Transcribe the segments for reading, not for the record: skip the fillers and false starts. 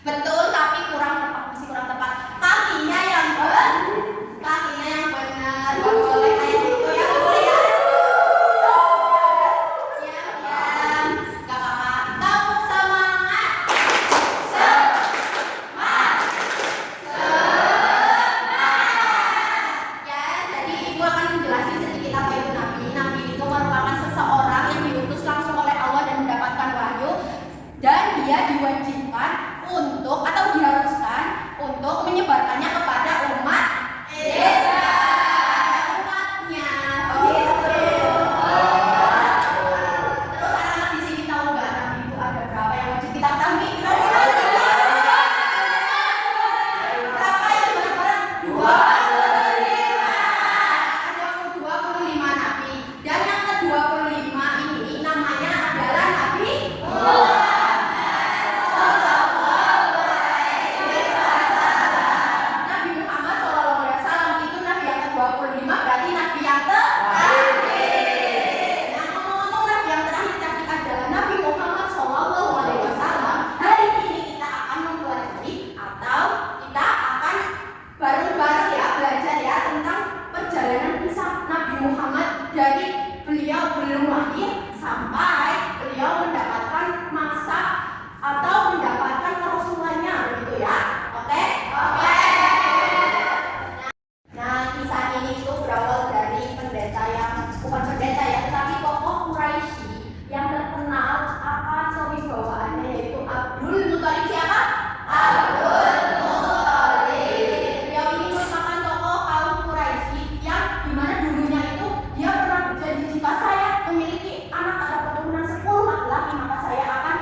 Betul, tapi kurang tepat, masih kurang tepat. Kakinya yang benar. Gak boleh kayak gitu ya, gak boleh ya. Diam, gak apa-apa. Kamu semangat. Ya, jadi ibu akan menjelaskan sedikit apa itu nabi. Nabi itu merupakan seseorang yang diutus langsung oleh Allah dan mendapatkan wahyu, dan dia diwajibkan untuk atau diharuskan untuk menyebarkannya kepada umat Islam. Umatnya. Terus anak-anak di sini tahu nggak nabi itu ada berapa yang wajib kita ketahui? Berapa yang bareng-bareng? 25 nabi. Dan yang ke-25 ini namanya adalah Nabi Muhammad. Dari beliau belum lahir sampai beliau mendapatkan masa atau mendapatkan kerasulannya, begitu ya. Oke? Nah, kisah ini itu berawal dari pendeta yang bukan pendeta ya, tetapi tokoh Quraisy yang terkenal akan kewibawaannya, yaitu Abdul Muthalib. Siapa? Abdul Muthalib. Beliau ini merupakan tokoh kaum Quraisy yang dimana dulunya itu dia pernah berjanji, jika saya memiliki anak atau keturunan 10 laki-laki, maka saya akan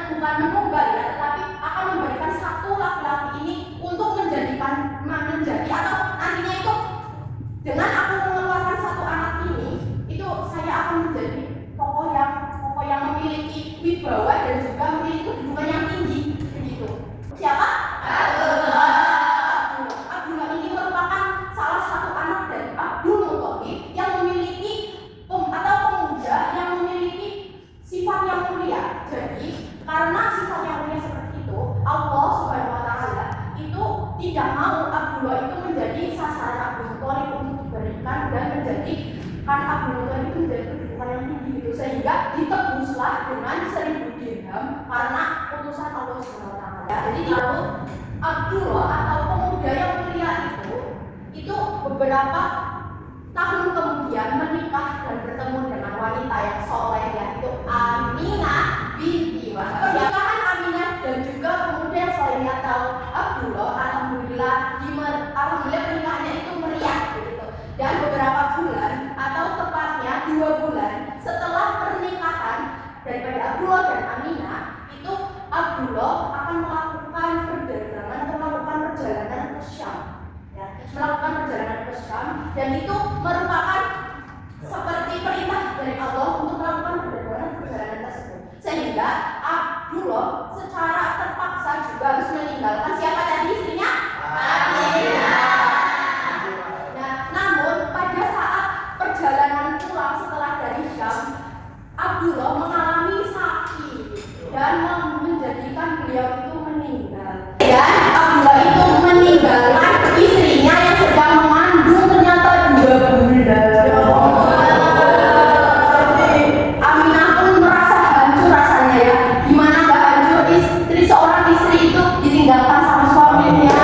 bukan menunggal ya, tetapi akan memberikan satu laki-laki ini untuk menjadi atau nantinya itu dengan aku mengeluarkan satu anak ini, itu saya akan menjadi tokoh yang memiliki wibawa dan juga memiliki kedudukan yang tinggi, begitu. Siapa? Abdullah ini merupakan salah satu anak dari Abdul Muthalib yang memiliki atau pemuda yang memiliki sifat yang mulia. Jadi karena sifat yang mulia seperti itu, Allah Subhanahu wa Ta'ala itu tidak mau Abdullah itu menjadi sasaran Abdul Muthalib untuk diberikan dan menjadikan Abdul Muthalib itu menjadi kedudukan yang tinggi itu, sehingga ditebuslah dengan 1000 dirham karena utusan Allah Subhanahu wa Ta'ala. Jadi lalu Abdullah atau pemuda yang mulia itu beberapa tahun kemudian menikah dan bertemu dengan wanita yang soleh, yaitu Aminah binti Wahab. Pernikahan Aminah dan juga pemuda yang soleh atau alhamdulillah pernikahannya itu meriah begitu. Dan beberapa bulan atau tepatnya 2 bulan setelah pernikahan daripada Abdullah dan Aminah, itu Abdullah akan melakukan perdagangan atau melakukan perjalanan ke Syam, ya, melakukan perjalanan ke Syam, dan itu merupakan seperti perintah dari Allah untuk melakukan perjalanan tersebut. Sehingga Abdullah secara terpaksa juga harus meninggalkan siapa tadi istrinya? Aminah. Nah, namun pada saat perjalanan pulang setelah dari Syam, Abdullah mengalami sakit dan menjadikan beliau itu meninggal. Dan Abdullah itu meninggalkan istrinya yang sedang mengandung ternyata 2 bulan. Aminah pun merasa hancur rasanya, ya. Gimana gak hancur seorang istri itu ditinggalkan sama suaminya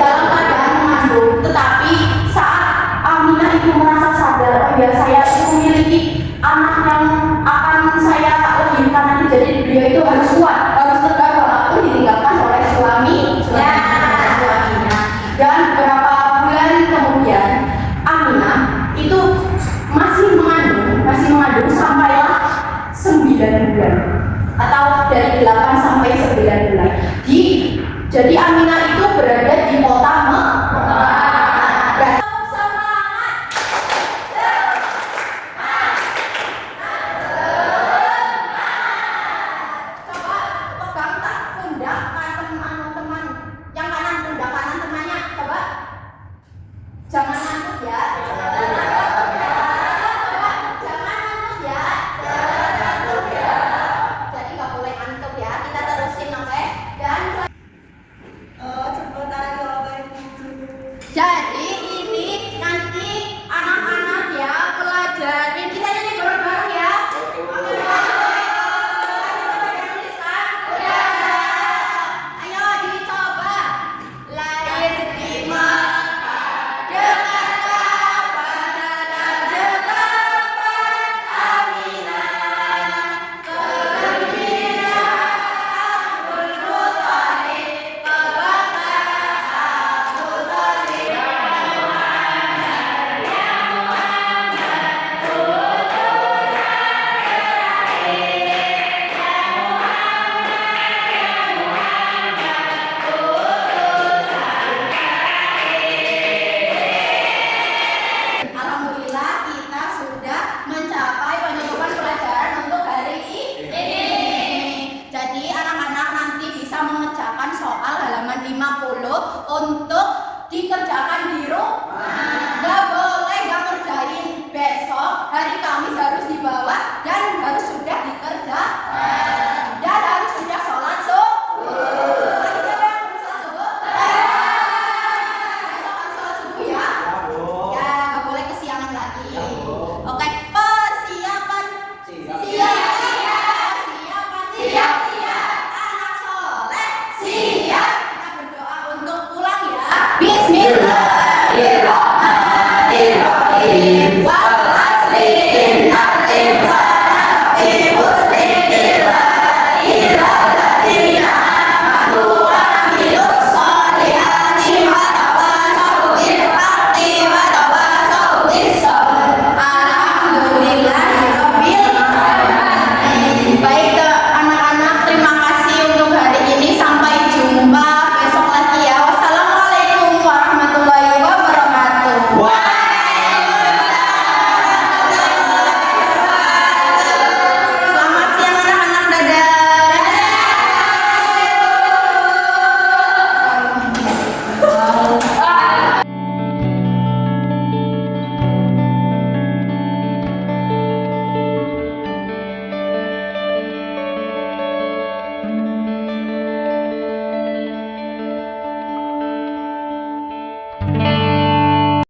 dalam keadaan mengandung. Tetapi saat Aminah itu merasa sadar, oh ya, saya itu memiliki anak yang akan saya lahirkan nanti, jadi beliau itu harus kuat, harus tegar walaupun ditinggalkan oleh suaminya. Dan beberapa bulan kemudian Aminah itu masih mengandung sampailah 9 bulan atau dari 8 sampai 9 bulan. Jadi Aminah itu berada